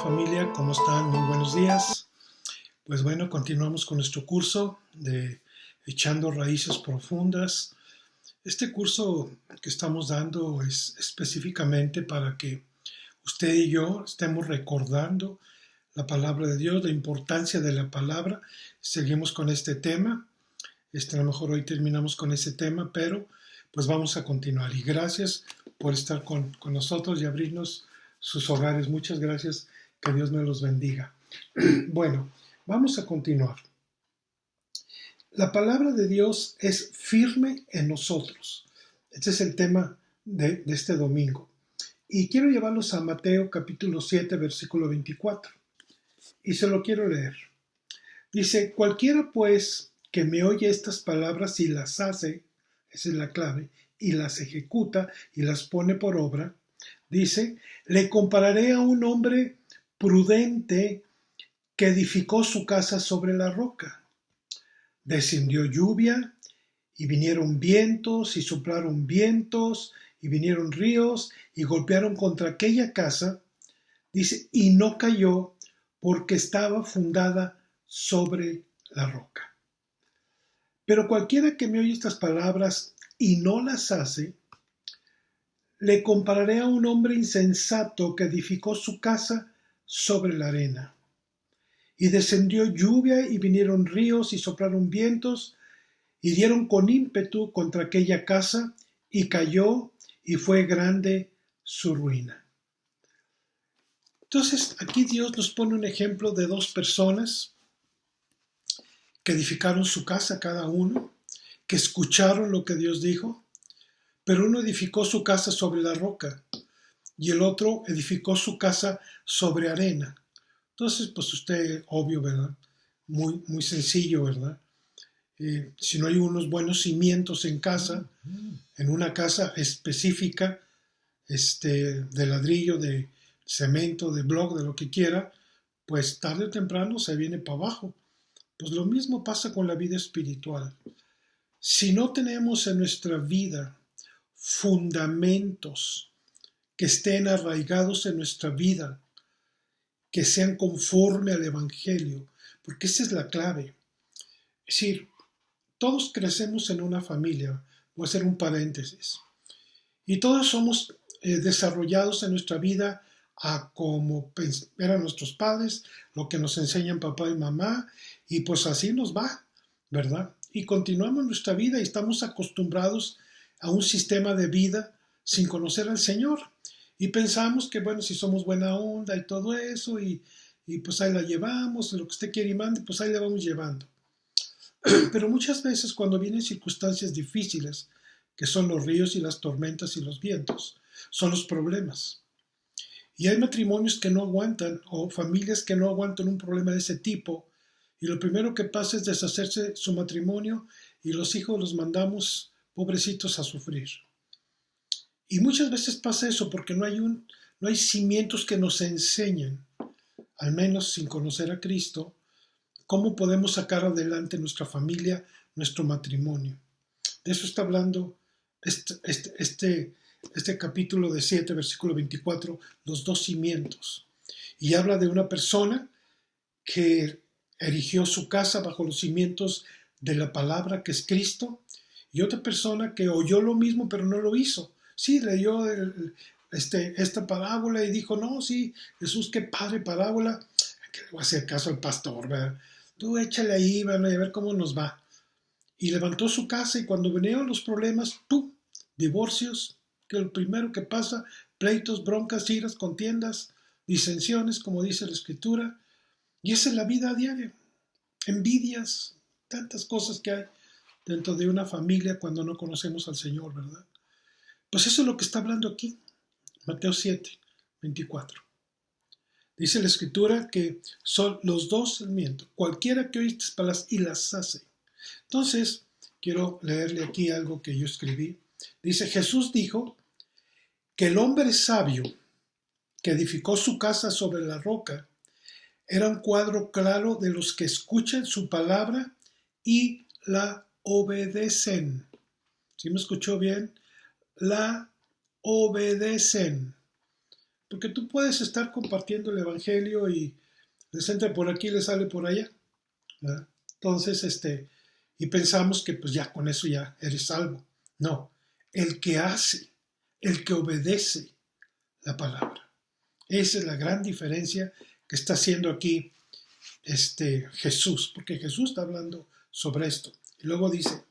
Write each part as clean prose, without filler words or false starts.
familia, ¿cómo están? Muy buenos días. Pues bueno, continuamos con nuestro curso de Echando Raíces Profundas. Este curso que estamos dando es específicamente para que usted y yo estemos recordando la palabra de Dios, la importancia de la palabra. Seguimos con este tema. A lo mejor hoy terminamos con ese tema, pero pues vamos a continuar. Y gracias por estar con nosotros y abrirnos sus hogares. Muchas gracias. Que Dios me los bendiga. Bueno, vamos a continuar. La palabra de Dios es firme en nosotros. Este es el tema de este domingo. Y quiero llevarlos a Mateo capítulo 7, versículo 24. Y se lo quiero leer. Dice, cualquiera pues que me oye estas palabras y las hace, esa es la clave, y las ejecuta y las pone por obra, dice, le compararé a un hombre prudente que edificó su casa sobre la roca. Descendió lluvia y vinieron vientos y soplaron vientos y vinieron ríos y golpearon contra aquella casa, dice, y no cayó porque estaba fundada sobre la roca. Pero cualquiera que me oye estas palabras y no las hace, le compararé a un hombre insensato que edificó su casa sobre la arena. Y descendió lluvia y vinieron ríos y soplaron vientos y dieron con ímpetu contra aquella casa y cayó y fue grande su ruina. Entonces aquí Dios nos pone un ejemplo de dos personas que edificaron su casa cada uno, que escucharon lo que Dios dijo, pero uno edificó su casa sobre la roca y el otro edificó su casa sobre arena. Entonces, pues usted, obvio, ¿verdad? Muy sencillo, ¿verdad? Si no hay unos buenos cimientos en casa, en una casa específica, de ladrillo, de cemento, de block, de lo que quiera, pues tarde o temprano se viene para abajo. Pues lo mismo pasa con la vida espiritual. Si no tenemos en nuestra vida fundamentos que estén arraigados en nuestra vida, que sean conforme al Evangelio, porque esa es la clave. Es decir, todos crecemos en una familia, voy a hacer un paréntesis, y todos somos desarrollados en nuestra vida a como eran nuestros padres, lo que nos enseñan papá y mamá, y pues así nos va, ¿verdad? Y continuamos nuestra vida y estamos acostumbrados a un sistema de vida sin conocer al Señor. Y pensamos que, bueno, si somos buena onda y todo eso, y pues ahí la llevamos, lo que usted quiere y mande, pues ahí la vamos llevando. Pero muchas veces cuando vienen circunstancias difíciles, que son los ríos y las tormentas y los vientos, son los problemas. Y hay matrimonios que no aguantan o familias que no aguantan un problema de ese tipo, y lo primero que pasa es deshacerse su matrimonio y los hijos los mandamos pobrecitos a sufrir. Y muchas veces pasa eso porque no hay cimientos que nos enseñen, al menos sin conocer a Cristo, cómo podemos sacar adelante nuestra familia, nuestro matrimonio. De eso está hablando este capítulo de 7, versículo 24, los dos cimientos. Y habla de una persona que erigió su casa bajo los cimientos de la palabra que es Cristo, y otra persona que oyó lo mismo pero no lo hizo. Sí, leyó esta parábola y dijo, no, sí, Jesús, qué padre parábola, que le voy a hacer caso al pastor, ¿verdad? Tú échale ahí, van a ver cómo nos va. Y levantó su casa y cuando vinieron los problemas, ¡pum!, divorcios, que lo primero que pasa, pleitos, broncas, iras, contiendas, disensiones, como dice la Escritura. Y esa es la vida diaria. Envidias, tantas cosas que hay dentro de una familia cuando no conocemos al Señor, ¿verdad? Pues eso es lo que está hablando aquí, Mateo 7, 24. Dice la Escritura que son los dos cimientos, cualquiera que oye estas palabras y las hace. Entonces, quiero leerle aquí algo que yo escribí. Dice, Jesús dijo que el hombre sabio que edificó su casa sobre la roca era un cuadro claro de los que escuchan su palabra y la obedecen. ¿Sí me escuchó bien? La obedecen. Porque tú puedes estar compartiendo el evangelio y les entra por aquí y les sale por allá, ¿verdad? Entonces, y pensamos que pues ya con eso ya eres salvo. No, el que hace, el que obedece la palabra. Esa es la gran diferencia que está haciendo aquí Jesús, porque Jesús está hablando sobre esto. Y luego dice,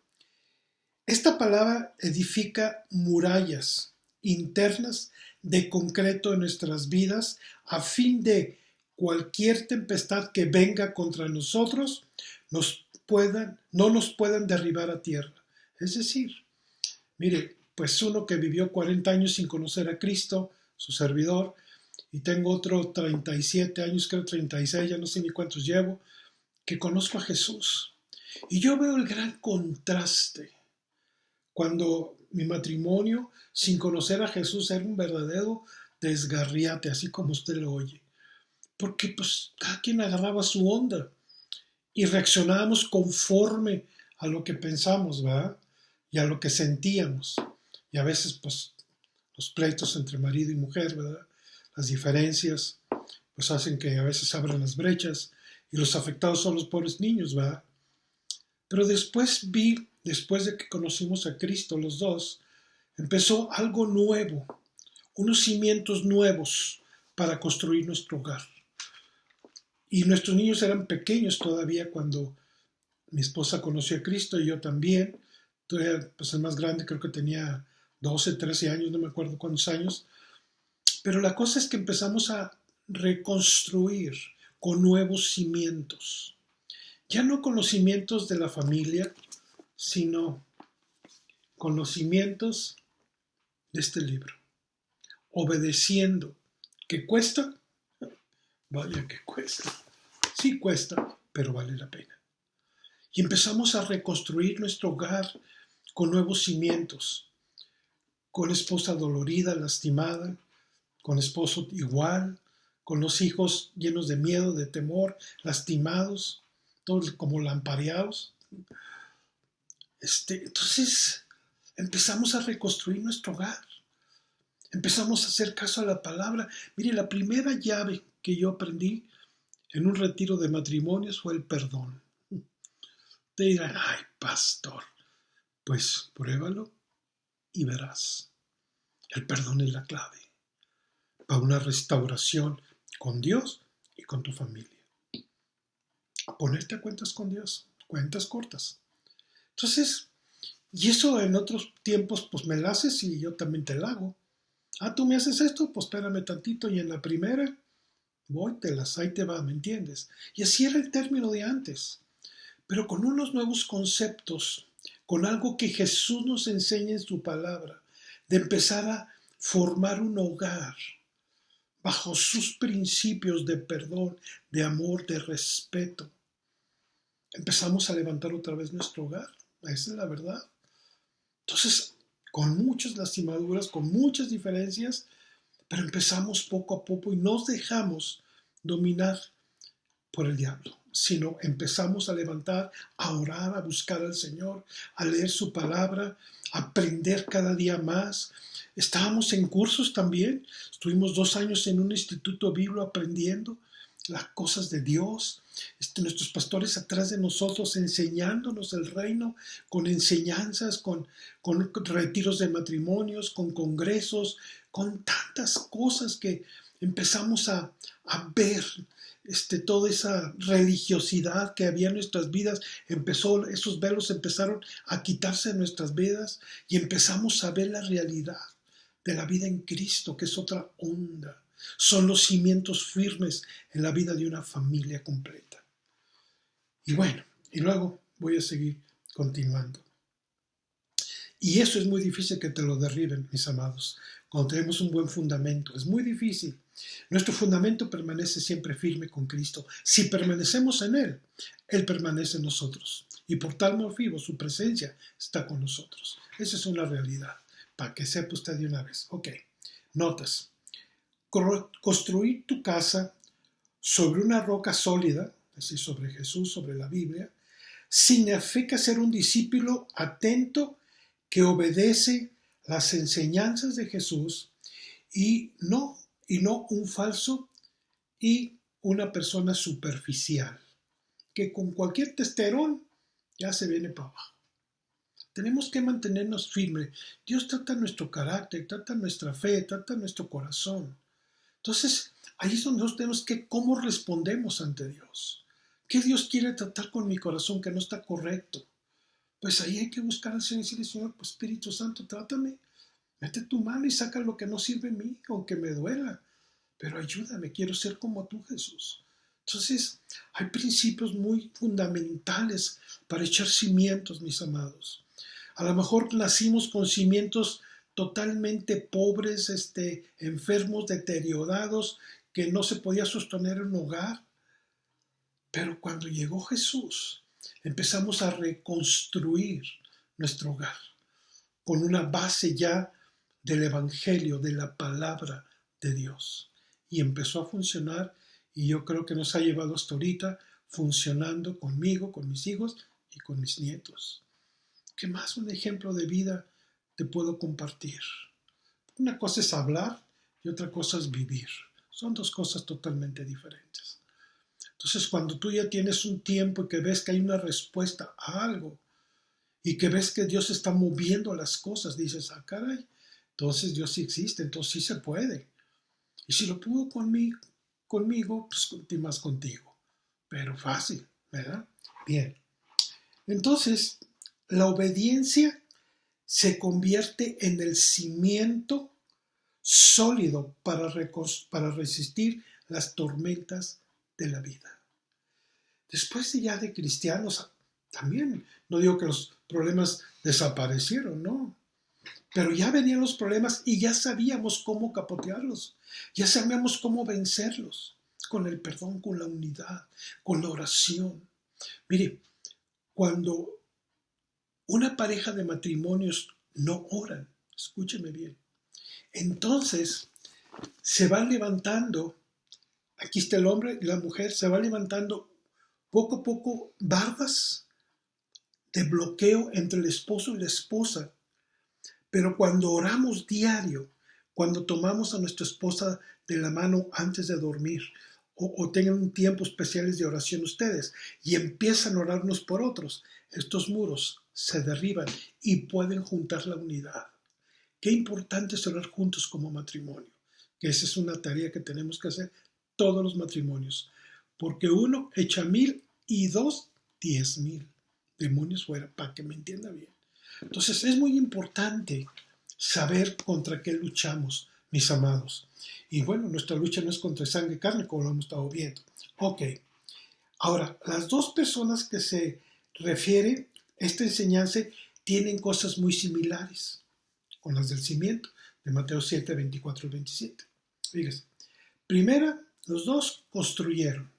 esta palabra edifica murallas internas de concreto en nuestras vidas a fin de cualquier tempestad que venga contra nosotros no nos puedan derribar a tierra. Es decir, mire, pues uno que vivió 40 años sin conocer a Cristo, su servidor, y tengo otro 37 años, creo 36, ya no sé ni cuántos llevo, que conozco a Jesús. Y yo veo el gran contraste cuando mi matrimonio, sin conocer a Jesús, era un verdadero desgarriate, así como usted lo oye. Porque pues cada quien agarraba su onda y reaccionábamos conforme a lo que pensamos, ¿verdad? Y a lo que sentíamos. Y a veces pues los pleitos entre marido y mujer, ¿verdad? Las diferencias pues hacen que a veces abran las brechas y los afectados son los pobres niños, ¿verdad? Pero después de que conocimos a Cristo los dos, empezó algo nuevo, unos cimientos nuevos para construir nuestro hogar. Y nuestros niños eran pequeños todavía cuando mi esposa conoció a Cristo y yo también. Todavía, pues el más grande creo que tenía 12, 13 años, no me acuerdo cuántos años. Pero la cosa es que empezamos a reconstruir con nuevos cimientos. Ya no con los cimientos de la familia, sino con los cimientos de este libro. Obedeciendo. ¿Qué cuesta? Vaya que cuesta. Sí cuesta, pero vale la pena. Y empezamos a reconstruir nuestro hogar con nuevos cimientos. Con esposa dolorida, lastimada, con esposo igual, con los hijos llenos de miedo, de temor, lastimados, todos como lampareados. Entonces empezamos a reconstruir nuestro hogar. Empezamos a hacer caso a la palabra. Mire, la primera llave que yo aprendí en un retiro de matrimonios fue el perdón. Te dirán, ay, pastor, pues pruébalo y verás. El perdón es la clave para una restauración con Dios y con tu familia. A ponerte a cuentas con Dios, cuentas cortas. Entonces, y eso en otros tiempos, pues me lo haces y yo también te lo hago. Ah, tú me haces esto, pues espérame tantito y en la primera, ahí te va, ¿me entiendes? Y así era el término de antes, pero con unos nuevos conceptos, con algo que Jesús nos enseña en su palabra, de empezar a formar un hogar bajo sus principios de perdón, de amor, de respeto. Empezamos a levantar otra vez nuestro hogar, esa es la verdad. Entonces, con muchas lastimaduras, con muchas diferencias, pero empezamos poco a poco y nos dejamos dominar por el diablo, sino empezamos a levantar, a orar, a buscar al Señor, a leer su palabra, a aprender cada día más. Estábamos en cursos también, estuvimos 2 años en un instituto bíblico aprendiendo las cosas de Dios. Nuestros pastores atrás de nosotros enseñándonos el reino con enseñanzas, con retiros de matrimonios, con congresos, con tantas cosas que empezamos a ver. Toda esa religiosidad que había en nuestras vidas, esos velos empezaron a quitarse de nuestras vidas y empezamos a ver la realidad de la vida en Cristo, que es otra onda. Son los cimientos firmes en la vida de una familia completa. Y bueno, y luego voy a seguir continuando. Y eso es muy difícil que te lo derriben, mis amados, cuando tenemos un buen fundamento. Es muy difícil. Nuestro fundamento permanece siempre firme con Cristo. Si permanecemos en Él, Él permanece en nosotros. Y por tal motivo su presencia está con nosotros. Esa es una realidad, para que sepa usted de una vez. Ok, notas. Construir tu casa sobre una roca sólida, es decir, sobre Jesús, sobre la Biblia, significa ser un discípulo atento que obedece las enseñanzas de Jesús y no y no un falso y una persona superficial, que con cualquier testerón ya se viene para abajo. Tenemos que mantenernos firmes. Dios trata nuestro carácter, trata nuestra fe, trata nuestro corazón. Entonces, ahí es donde nosotros tenemos que cómo respondemos ante Dios. ¿Qué Dios quiere tratar con mi corazón que no está correcto? Pues ahí hay que buscar al Señor y decirle, Señor, pues Espíritu Santo, trátame. Mete tu mano y saca lo que no sirve en mí, aunque me duela. Pero ayúdame, quiero ser como tú, Jesús. Entonces, hay principios muy fundamentales para echar cimientos, mis amados. A lo mejor nacimos con cimientos totalmente pobres, enfermos, deteriorados, que no se podía sostener un hogar. Pero cuando llegó Jesús, empezamos a reconstruir nuestro hogar con una base ya del Evangelio, de la palabra de Dios. Y empezó a funcionar y yo creo que nos ha llevado hasta ahorita funcionando conmigo, con mis hijos y con mis nietos. ¿Qué más un ejemplo de vida te puedo compartir? Una cosa es hablar y otra cosa es vivir. Son dos cosas totalmente diferentes. Entonces, cuando tú ya tienes un tiempo y que ves que hay una respuesta a algo y que ves que Dios está moviendo las cosas, dices, ah, caray, entonces Dios sí existe, entonces sí se puede. Y si lo pudo conmigo, pues más contigo. Pero fácil, ¿verdad? Bien. Entonces, la obediencia se convierte en el cimiento sólido para resistir las tormentas de la vida. Después ya de cristianos, también, no digo que los problemas desaparecieron, no, pero ya venían los problemas y ya sabíamos cómo capotearlos, ya sabíamos cómo vencerlos, con el perdón, con la unidad, con la oración. Mire, cuando una pareja de matrimonios no oran, escúcheme bien, entonces se van levantando, aquí está el hombre y la mujer, se va levantando poco a poco bardas de bloqueo entre el esposo y la esposa. Pero cuando oramos diario, cuando tomamos a nuestra esposa de la mano antes de dormir, o tengan un tiempo especiales de oración ustedes, y empiezan a orar unos por otros, estos muros se derriban y pueden juntar la unidad. Qué importante es orar juntos como matrimonio, que esa es una tarea que tenemos que hacer todos los matrimonios, porque uno echa 1000 y dos 10,000 demonios fuera, para que me entienda bien. Entonces es muy importante saber contra qué luchamos, mis amados. Y bueno, nuestra lucha no es contra sangre y carne, como lo hemos estado viendo. Ok, ahora, las dos personas que se refiere esta enseñanza tienen cosas muy similares con las del cimiento, de Mateo 7, 24 y 27. Fíjense, primera, los dos construyeron.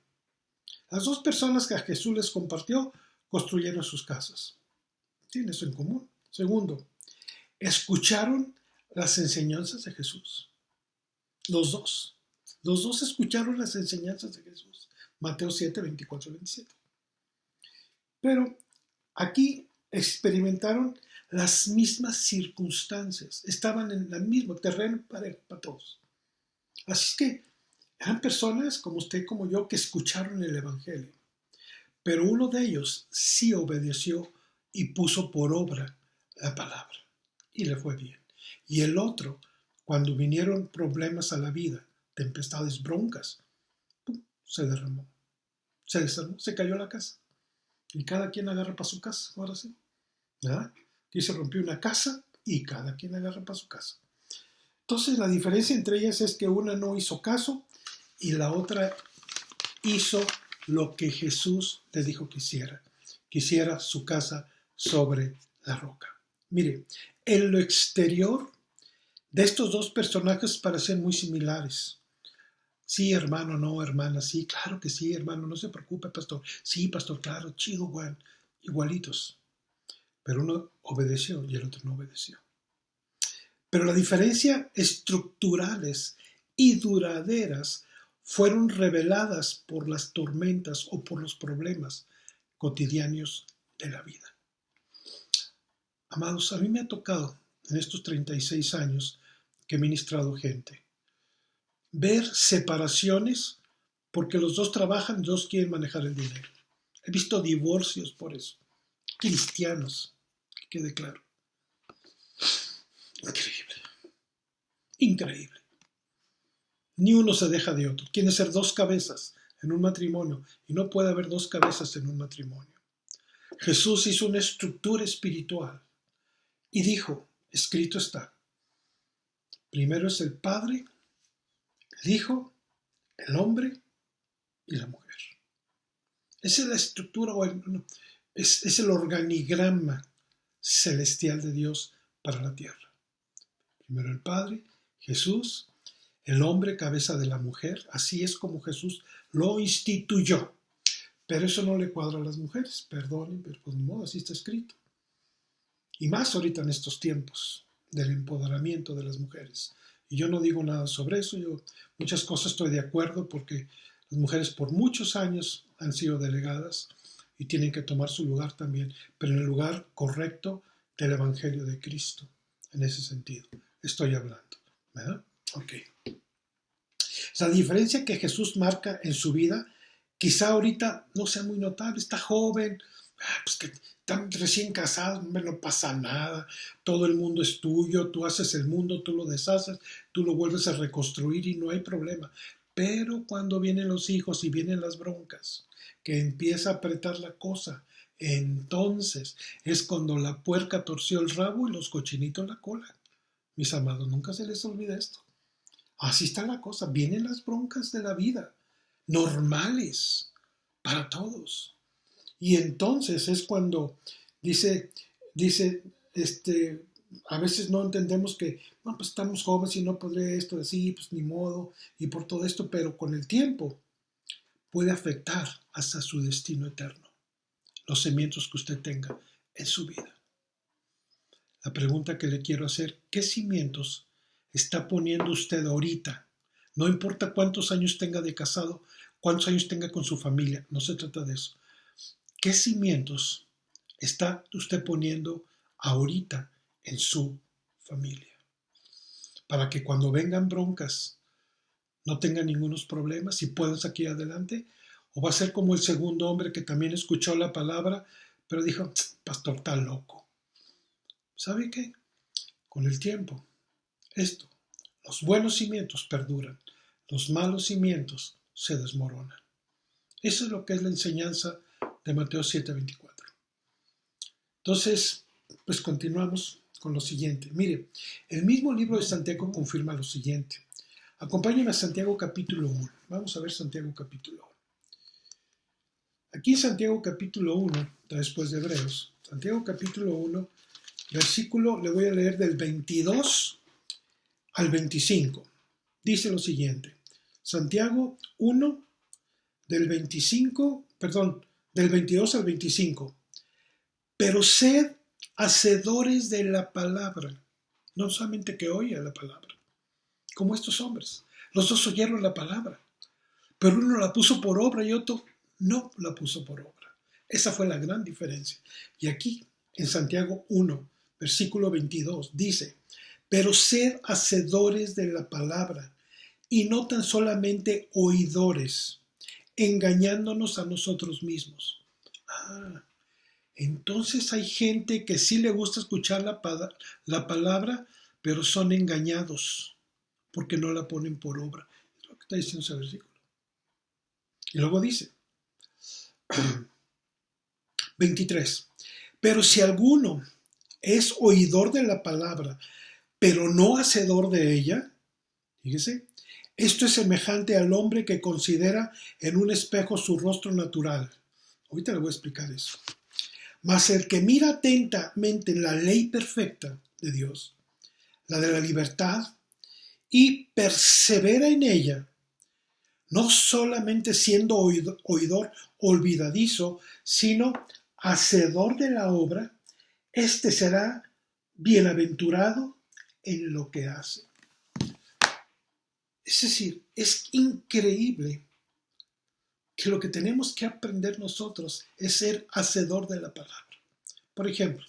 Las dos personas que a Jesús les compartió construyeron sus casas. Tienen eso en común. Segundo, escucharon las enseñanzas de Jesús. Los dos. Los dos escucharon las enseñanzas de Jesús. Mateo 7, 24 y 27. Pero aquí experimentaron las mismas circunstancias. Estaban en el mismo terreno para todos. Así que eran personas como usted, como yo, que escucharon el Evangelio. Pero uno de ellos sí obedeció y puso por obra la palabra. Y le fue bien. Y el otro, cuando vinieron problemas a la vida, tempestades, broncas, ¡pum!, se derramó. Se desarmó, se cayó la casa. Y cada quien agarra para su casa, ahora sí. ¿Verdad? Aquí se rompió una casa y cada quien agarra para su casa. Entonces la diferencia entre ellas es que una no hizo caso y la otra hizo lo que Jesús le dijo que hiciera. Que hiciera su casa sobre la roca. Mire, en lo exterior de estos dos personajes parecen muy similares. Sí, hermano, no, hermana, sí, claro que sí, hermano, no se preocupe, pastor. Sí, pastor, claro, chido, Juan, igualitos. Pero uno obedeció y el otro no obedeció. Pero la diferencia estructurales y duraderas fueron reveladas por las tormentas o por los problemas cotidianos de la vida. Amados, a mí me ha tocado en estos 36 años que he ministrado gente, ver separaciones porque los dos trabajan y los dos quieren manejar el dinero. He visto divorcios por eso. Cristianos, que quede claro. Increíble. Increíble. Ni uno se deja de otro. Quieren ser dos cabezas en un matrimonio y no puede haber dos cabezas en un matrimonio. Jesús hizo una estructura espiritual y dijo, escrito está, primero es el Padre, el Hijo, el hombre y la mujer. Esa es la estructura, es el organigrama celestial de Dios para la tierra. Primero el Padre, Jesús, el hombre cabeza de la mujer, así es como Jesús lo instituyó. Pero eso no le cuadra a las mujeres, perdonen, pero pues ni modo, así está escrito. Y más ahorita en estos tiempos del empoderamiento de las mujeres. Y yo no digo nada sobre eso, yo muchas cosas estoy de acuerdo porque las mujeres por muchos años han sido delegadas y tienen que tomar su lugar también, pero en el lugar correcto del Evangelio de Cristo, en ese sentido estoy hablando, ¿verdad? Ok. La diferencia que Jesús marca en su vida, quizá ahorita no sea muy notable, está joven, pues que están recién casados, no pasa nada, todo el mundo es tuyo, tú haces el mundo, tú lo deshaces, tú lo vuelves a reconstruir y no hay problema. Pero cuando vienen los hijos y vienen las broncas, que empieza a apretar la cosa, entonces es cuando la puerca torció el rabo y los cochinitos la cola. Mis amados, nunca se les olvida esto. Así está la cosa, vienen las broncas de la vida, normales para todos. Y entonces es cuando dice, a veces no entendemos que, no, pues estamos jóvenes y no podré esto, así, pues ni modo, y por todo esto, pero con el tiempo puede afectar hasta su destino eterno, los cimientos que usted tenga en su vida. La pregunta que le quiero hacer, ¿qué cimientos está poniendo usted ahorita? No importa cuántos años tenga de casado, cuántos años tenga con su familia, no se trata de eso. ¿Qué cimientos está usted poniendo ahorita en su familia? Para que cuando vengan broncas no tengan ningunos problemas y puedan salir adelante. ¿O va a ser como el segundo hombre que también escuchó la palabra, pero dijo, pastor, está loco? ¿Sabe qué? Con el tiempo, los buenos cimientos perduran, los malos cimientos se desmoronan. Eso es lo que es la enseñanza de Mateo 7:24. Entonces, pues continuamos con lo siguiente. Mire, el mismo libro de Santiago confirma lo siguiente. Acompáñenme a Santiago capítulo 1. Vamos a ver Santiago capítulo 1. Aquí en Santiago capítulo 1, después de Hebreos, Santiago capítulo 1, versículo, le voy a leer del 22 al 25. Dice lo siguiente. Santiago 1, del 22 al 25. Pero sed hacedores de la palabra, no solamente que oye la palabra, como estos hombres. Los dos oyeron la palabra, pero uno la puso por obra y otro no la puso por obra. Esa fue la gran diferencia. Y aquí, en Santiago 1, versículo 22, dice, pero sed hacedores de la palabra y no tan solamente oidores, engañándonos a nosotros mismos. Entonces hay gente que sí le gusta escuchar la palabra, pero son engañados porque no la ponen por obra. Es lo que está diciendo ese versículo. Y luego dice, 23, pero si alguno es oidor de la palabra, pero no hacedor de ella, fíjese, esto es semejante al hombre que considera en un espejo su rostro natural. Ahorita le voy a explicar eso. Mas el que mira atentamente en la ley perfecta de Dios, la de la libertad, y persevera en ella, no solamente siendo oidor olvidadizo, sino hacedor de la obra, este será bienaventurado en lo que hace. Es decir, es increíble que lo que tenemos que aprender nosotros es ser hacedor de la palabra. Por ejemplo,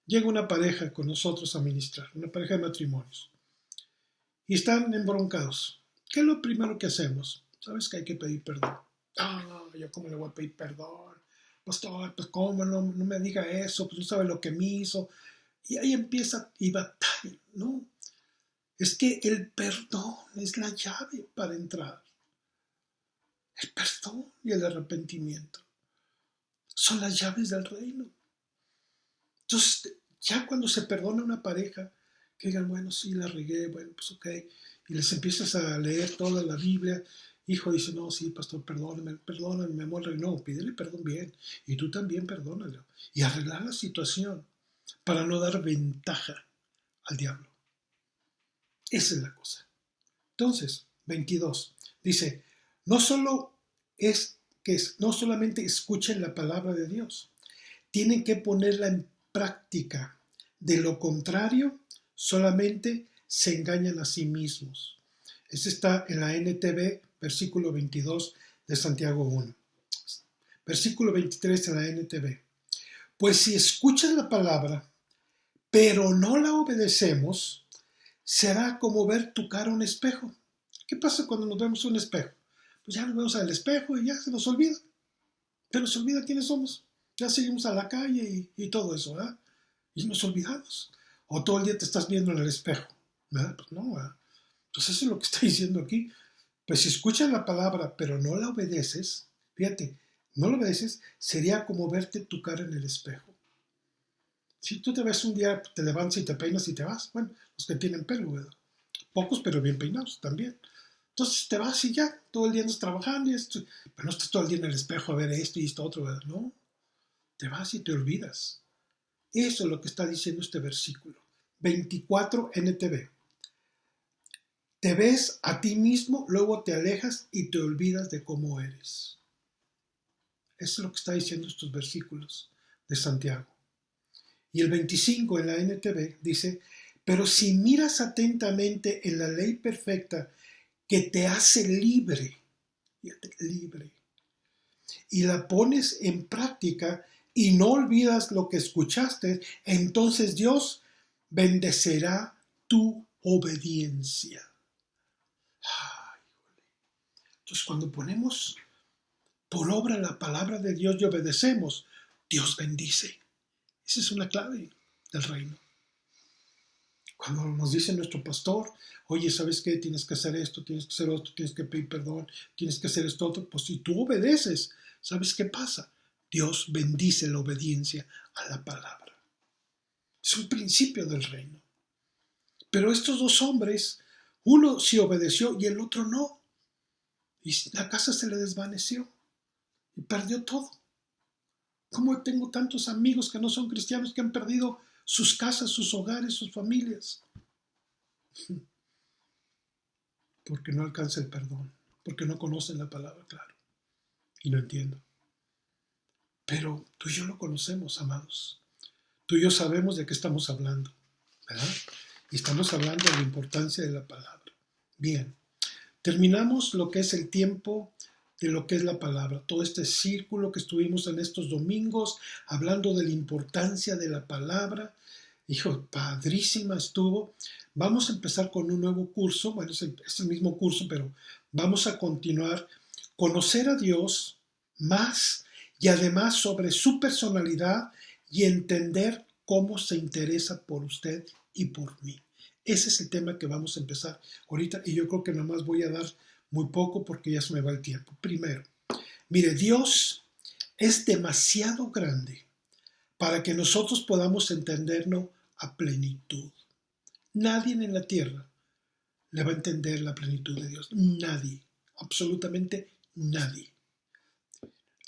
llega una pareja con nosotros a ministrar, una pareja de matrimonios, y están embroncados. ¿Qué es lo primero que hacemos? ¿Sabes que hay que pedir perdón? Yo cómo le voy a pedir perdón. Pastor, pues cómo no me diga eso, pues no sabe lo que me hizo. Y ahí empieza y batalla, ¿no? Es que el perdón es la llave para entrar. El perdón y el arrepentimiento son las llaves del reino. Entonces, ya cuando se perdona una pareja, que digan, bueno, sí, la regué, bueno, pues ok, y les empiezas a leer toda la Biblia, hijo dice, no, sí, pastor, perdóname, mi amor, no, pídele perdón bien, y tú también perdónalo, y arreglar la situación para no dar ventaja al diablo. Esa es la cosa. Entonces, 22, dice, no solo es que no solamente escuchen la palabra de Dios, tienen que ponerla en práctica. De lo contrario, solamente se engañan a sí mismos. Este está en la NTV, versículo 22 de Santiago 1. Versículo 23 en la NTV. Pues si escuchas la palabra, pero no la obedecemos, será como ver tu cara a un espejo. ¿Qué pasa cuando nos vemos a un espejo? Pues ya nos vemos al espejo y ya se nos olvida. Pero se olvida quiénes somos. Ya seguimos a la calle y todo eso, ¿verdad? Y nos olvidamos. O todo el día te estás viendo en el espejo, ¿verdad? Pues no, ¿verdad? Entonces eso es lo que está diciendo aquí. Pues si escuchas la palabra, pero no la obedeces, fíjate, no la obedeces, sería como verte tu cara en el espejo. Si tú te ves un día, te levantas y te peinas y te vas, bueno, los que tienen pelo, ¿verdad? Pocos, pero bien peinados también. Entonces te vas y ya, todo el día andas trabajando, pero no estás todo el día en el espejo a ver esto y esto otro, ¿verdad? No, te vas y te olvidas. Eso es lo que está diciendo este versículo. 24 NTV. Te ves a ti mismo, luego te alejas y te olvidas de cómo eres. Eso es lo que está diciendo estos versículos de Santiago. Y el 25 en la NTV dice, pero si miras atentamente en la ley perfecta que te hace libre, fíjate, libre, y la pones en práctica y no olvidas lo que escuchaste, entonces Dios bendecirá tu obediencia. Entonces cuando ponemos por obra la palabra de Dios y obedecemos, Dios bendice. Esa es una clave del reino. Cuando nos dice nuestro pastor, oye, ¿sabes qué? Tienes que hacer esto, tienes que hacer otro, tienes que pedir perdón, tienes que hacer esto otro. Pues si tú obedeces, ¿sabes qué pasa? Dios bendice la obediencia a la palabra. Es un principio del reino. Pero estos dos hombres, uno sí obedeció y el otro no. Y la casa se le desvaneció y perdió todo. ¿Cómo tengo tantos amigos que no son cristianos que han perdido sus casas, sus hogares, sus familias? Porque no alcanza el perdón, porque no conocen la palabra, claro, y no entiendo. Pero tú y yo lo conocemos, amados. Tú y yo sabemos de qué estamos hablando, ¿verdad? Y estamos hablando de la importancia de la palabra. Bien, terminamos lo que es el tiempo de lo que es la palabra. Todo este círculo que estuvimos en estos domingos hablando de la importancia de la palabra. Hijo, padrísima estuvo. Vamos a empezar con un nuevo curso. Bueno, es el mismo curso, pero vamos a continuar. Conocer a Dios más y además sobre su personalidad y entender cómo se interesa por usted y por mí. Ese es el tema que vamos a empezar ahorita y yo creo que nomás voy a dar muy poco porque ya se me va el tiempo. Primero, mire, Dios es demasiado grande para que nosotros podamos entendernos a plenitud. Nadie en la tierra le va a entender la plenitud de Dios. Nadie, absolutamente nadie.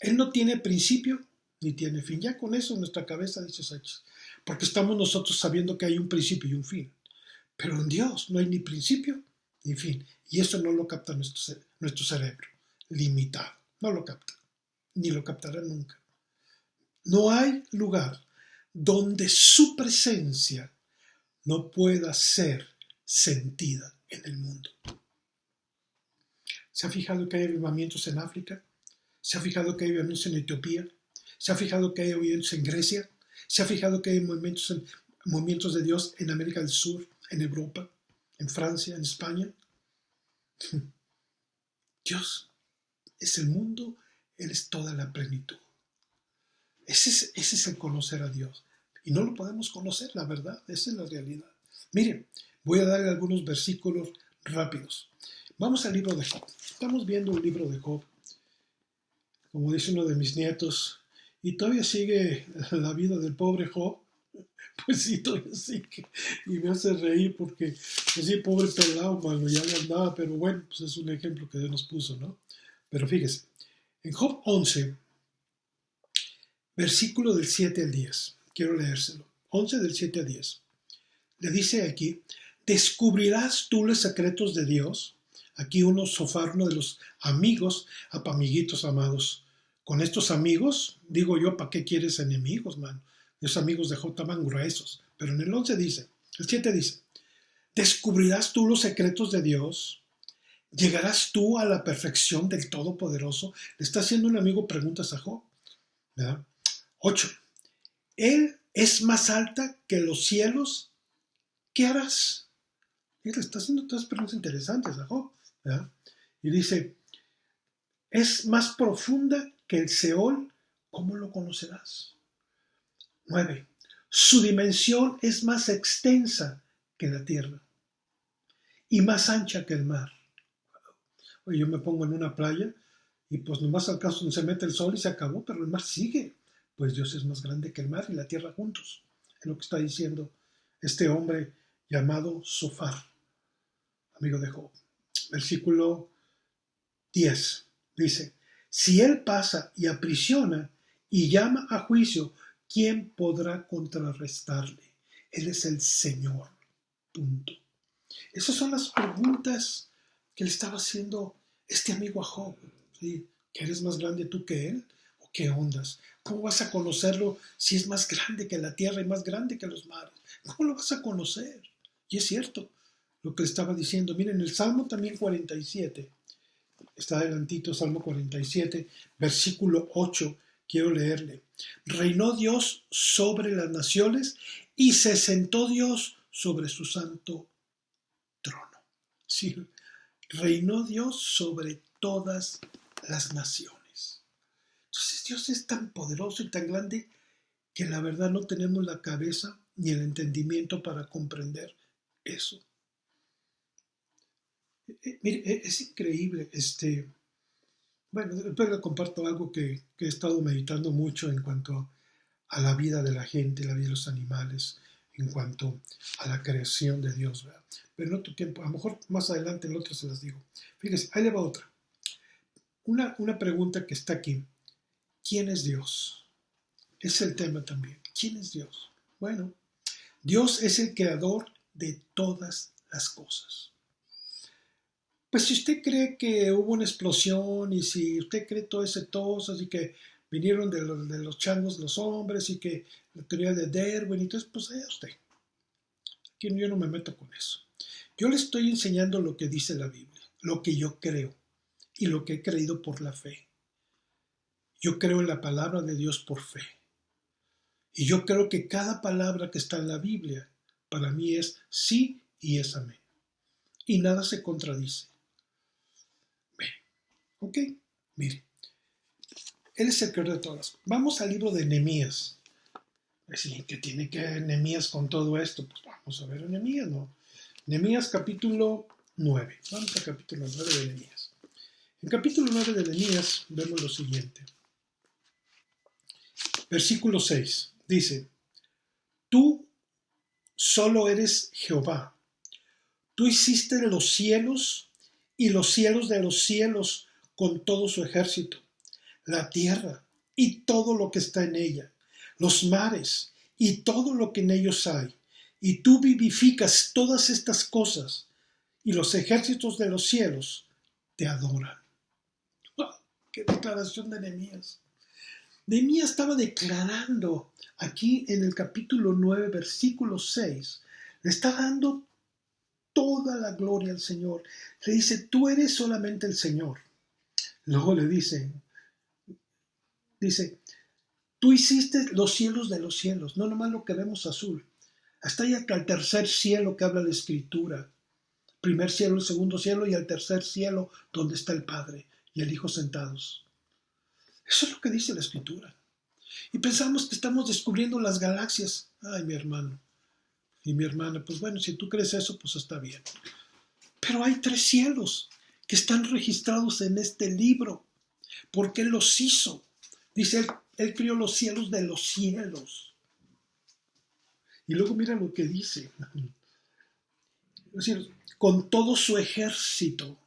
Él no tiene principio ni tiene fin. Ya con eso en nuestra cabeza dice Sánchez, porque estamos nosotros sabiendo que hay un principio y un fin. Pero en Dios no hay ni principio ni fin. Y eso no lo capta nuestro cerebro, limitado. No lo capta, ni lo captará nunca. No hay lugar donde su presencia no pueda ser sentida en el mundo. ¿Se ha fijado que hay avivamientos en África? ¿Se ha fijado que hay avivamientos en Etiopía? ¿Se ha fijado que hay avivamientos en Grecia? ¿Se ha fijado que hay movimientos de Dios en América del Sur, en Europa, en Francia, en España? Dios es el mundo, Él es toda la plenitud. Ese es el conocer a Dios. Y no lo podemos conocer, la verdad, esa es la realidad. Miren, voy a darle algunos versículos rápidos. Vamos al libro de Job. Estamos viendo el libro de Job, como dice uno de mis nietos, y todavía sigue la vida del pobre Job. Pues sí, todavía sigue. Y me hace reír porque, pues sí, pobre pelado, mano, ya le andaba, pero bueno, pues es un ejemplo que Dios nos puso, ¿no? Pero fíjese, en Job 11, versículo del 7 al 10, quiero leérselo. 11 del 7 al 10. Le dice aquí, ¿descubrirás tú los secretos de Dios? Aquí Sofar, uno de los amigos, amiguitos amados. Con estos amigos, digo yo, ¿para qué quieres enemigos, man? Los amigos de Job estaban gruesos. Pero en el 11 dice, el 7 dice, ¿descubrirás tú los secretos de Dios? ¿Llegarás tú a la perfección del Todopoderoso? Le está haciendo un amigo preguntas a Job, ¿verdad? 8. Él es más alta que los cielos. ¿Qué harás? Él está haciendo todas preguntas interesantes a Job, ¿verdad? Y dice, es más profunda que el Seol, ¿cómo lo conocerás? 9. Su dimensión es más extensa que la tierra y más ancha que el mar. Oye, yo me pongo en una playa y pues nomás al caso se mete el sol y se acabó, pero el mar sigue. Pues Dios es más grande que el mar y la tierra juntos. Es lo que está diciendo este hombre llamado Sofar, amigo de Job. Versículo 10 dice, si él pasa y aprisiona y llama a juicio, ¿quién podrá contrarrestarle? Él es el Señor. Punto. Esas son las preguntas que le estaba haciendo este amigo a Job. ¿Sí? ¿Que eres más grande tú que él? ¿O qué ondas? ¿Cómo vas a conocerlo si es más grande que la tierra y más grande que los mares? ¿Cómo lo vas a conocer? Y es cierto lo que le estaba diciendo. Miren, el Salmo también 47, está adelantito, Salmo 47, versículo 8, quiero leerle. Reinó Dios sobre las naciones y se sentó Dios sobre su santo trono. Sí, reinó Dios sobre todas las naciones. Entonces Dios es tan poderoso y tan grande que la verdad no tenemos la cabeza ni el entendimiento para comprender eso. Mire, es increíble. Bueno, después le comparto algo que he estado meditando mucho en cuanto a la vida de la gente, la vida de los animales, en cuanto a la creación de Dios, ¿verdad? Pero en otro tiempo, a lo mejor más adelante en otro se las digo. Fíjese, ahí le va otra. Una pregunta que está aquí. ¿Quién es Dios? Es el tema también. ¿Quién es Dios? Bueno, Dios es el creador de todas las cosas. Pues si usted cree que hubo una explosión y si usted cree todo ese cosas y que vinieron de los changos los hombres y que la teoría de Darwin y todo eso, pues allá usted. Aquí yo no me meto con eso. Yo le estoy enseñando lo que dice la Biblia, lo que yo creo y lo que he creído por la fe. Yo creo en la palabra de Dios por fe. Y yo creo que cada palabra que está en la Biblia para mí es sí y es amén. Y nada se contradice. Ok, mire, él es el creador de todas. Vamos al libro de Nehemías. Decir, ¿qué tiene que ver Nehemías con todo esto? Pues vamos a ver Nehemías, ¿no? Nehemías capítulo 9. Vamos al capítulo 9 de Nehemías. En capítulo 9 de Nehemías vemos lo siguiente. Versículo 6. Dice, tú solo eres Jehová. Tú hiciste los cielos y los cielos de los cielos con todo su ejército, la tierra y todo lo que está en ella, los mares y todo lo que en ellos hay. Y tú vivificas todas estas cosas y los ejércitos de los cielos te adoran. ¡Wow! ¡Qué declaración de Nehemías! Nehemías estaba declarando aquí en el capítulo 9, versículo 6, le está dando toda la gloria al Señor. Le dice, tú eres solamente el Señor. Luego le dice, tú hiciste los cielos de los cielos, no nomás lo que vemos azul, hasta allá al tercer cielo que habla la Escritura, primer cielo, el segundo cielo y el tercer cielo donde está el Padre y el Hijo sentados. Eso es lo que dice la Escritura. Y pensamos que estamos descubriendo las galaxias. Ay, mi hermano y mi hermana, pues bueno, si tú crees eso, pues está bien. Pero hay 3 cielos que están registrados en este libro, porque Él los hizo. Dice, Él crió los cielos de los cielos. Y luego mira lo que dice. Es decir, con todo su ejército.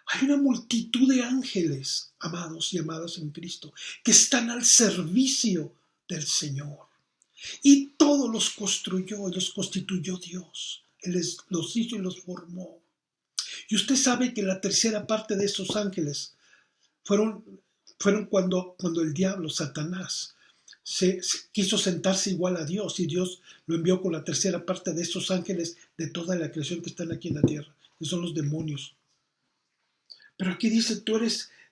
Hay una multitud de ángeles, amados y amadas en Cristo, que están al servicio del Señor. Y todos los construyó y los constituyó Dios. Él los hizo y los formó. Y usted sabe que la tercera parte de esos ángeles fueron cuando el diablo, Satanás, se quiso sentarse igual a Dios, y Dios lo envió con la tercera parte de esos ángeles de toda la creación que están aquí en la tierra, que son los demonios. Pero aquí dice,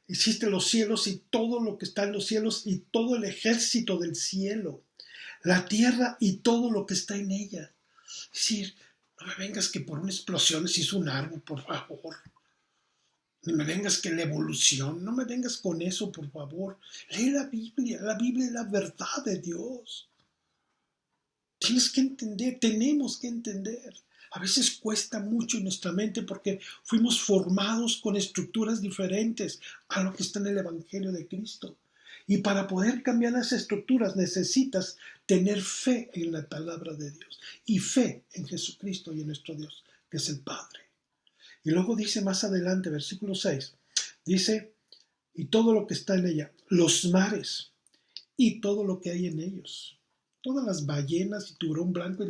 hiciste los cielos y todo lo que está en los cielos y todo el ejército del cielo, la tierra y todo lo que está en ella. Es decir, no me vengas que por una explosión se hizo un árbol, por favor. No me vengas que la evolución, no me vengas con eso, por favor. Lee la Biblia es la verdad de Dios. Tienes que entender, tenemos que entender. A veces cuesta mucho en nuestra mente porque fuimos formados con estructuras diferentes a lo que está en el Evangelio de Cristo. Y para poder cambiar las estructuras necesitas tener fe en la palabra de Dios y fe en Jesucristo y en nuestro Dios, que es el Padre. Y luego dice más adelante, versículo 6, dice, y todo lo que está en ella, los mares y todo lo que hay en ellos, todas las ballenas y tiburón blanco y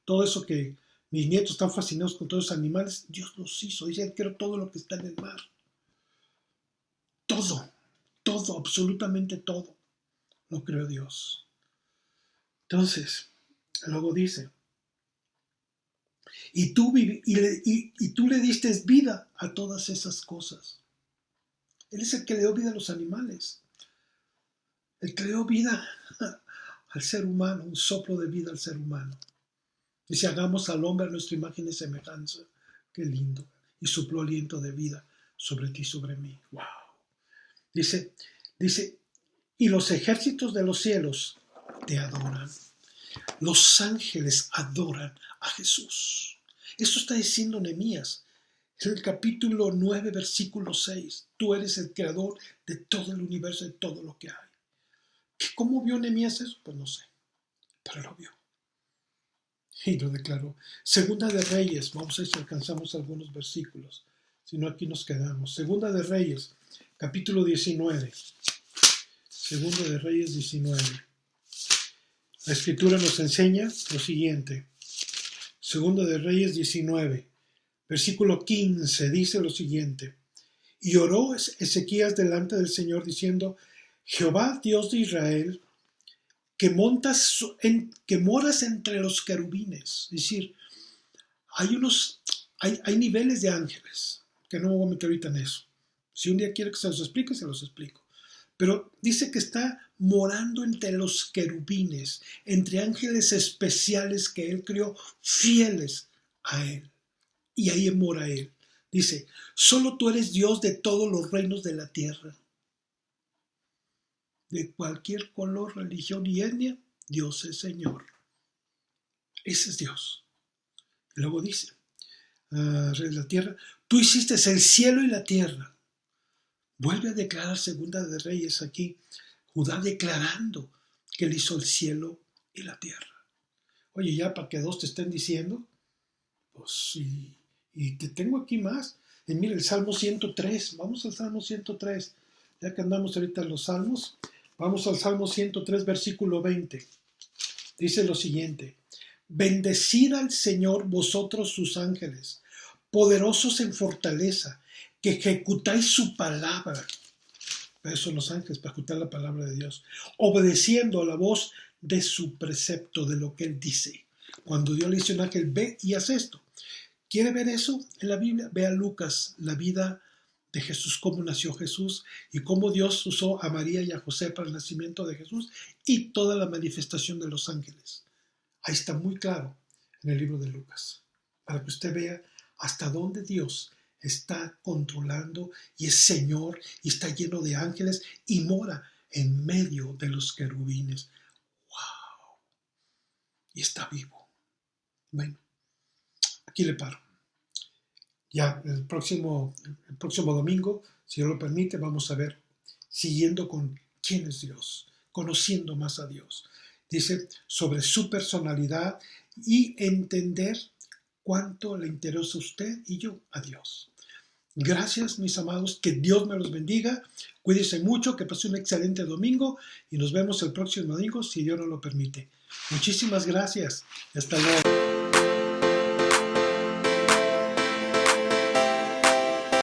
todo eso que mis nietos están fascinados con todos esos animales, Dios los hizo. Dice, Él creó todo lo que está en el mar. Todo, absolutamente todo, lo creó Dios. Entonces, luego dice, y tú le diste vida a todas esas cosas. Él es el que le dio vida a los animales. Él creó vida al ser humano, un soplo de vida al ser humano. Dice, hagamos al hombre a nuestra imagen y semejanza. Qué lindo. Y sopló aliento de vida sobre ti y sobre mí. Wow. Dice, y los ejércitos de los cielos te adoran. Los ángeles adoran a Jesús. Esto está diciendo Nehemías. En el capítulo 9, versículo 6. Tú eres el creador de todo el universo, de todo lo que hay. ¿Cómo vio Nehemías eso? Pues no sé. Pero lo vio. Y lo declaró. Segunda de Reyes. Vamos a ver si alcanzamos algunos versículos. Si no, aquí nos quedamos. Segunda de Reyes, capítulo 19. Segunda de Reyes 19. La Escritura nos enseña lo siguiente. Segunda de Reyes 19. Versículo 15 dice lo siguiente. Y oró Ezequías delante del Señor diciendo, Jehová, Dios de Israel, que moras entre los querubines. Es decir, hay niveles de ángeles, que no me voy a meter ahorita en eso. Si un día quiere que se los explique, se los explico. Pero dice que está morando entre los querubines, entre ángeles especiales que Él crió, fieles a Él. Y ahí mora Él. Dice, solo tú eres Dios de todos los reinos de la tierra. De cualquier color, religión y etnia, Dios es Señor. Ese es Dios. Y luego dice, Rey de la tierra, tú hiciste el cielo y la tierra. Vuelve a declarar Segunda de Reyes aquí, Judá declarando que Él hizo el cielo y la tierra. Oye, ya para que dos te estén diciendo, pues sí. Y te tengo aquí más. Y mira, el Salmo 103. Vamos al Salmo 103. Ya que andamos ahorita en los Salmos, vamos al Salmo 103, versículo 20. Dice lo siguiente. Bendecid al Señor vosotros sus ángeles, poderosos en fortaleza, que ejecutáis su palabra. Para eso son los ángeles, para ejecutar la palabra de Dios. Obedeciendo a la voz de su precepto, de lo que Él dice. Cuando Dios le dice a un ángel, ve y haz esto. ¿Quiere ver eso en la Biblia? Ve a Lucas, la vida de Jesús, cómo nació Jesús y cómo Dios usó a María y a José para el nacimiento de Jesús y toda la manifestación de los ángeles. Ahí está muy claro en el libro de Lucas, para que usted vea hasta dónde Dios está controlando y es Señor y está lleno de ángeles y mora en medio de los querubines. ¡Wow! Y está vivo. Bueno, aquí le paro. Ya el próximo domingo, si Dios lo permite, vamos a ver, siguiendo con quién es Dios, conociendo más a Dios. Dice sobre su personalidad y entender cuánto le interesa a usted y yo a Dios. Gracias, mis amados, que Dios me los bendiga. Cuídense mucho, que pase un excelente domingo y nos vemos el próximo domingo si Dios nos lo permite. Muchísimas gracias. Hasta luego.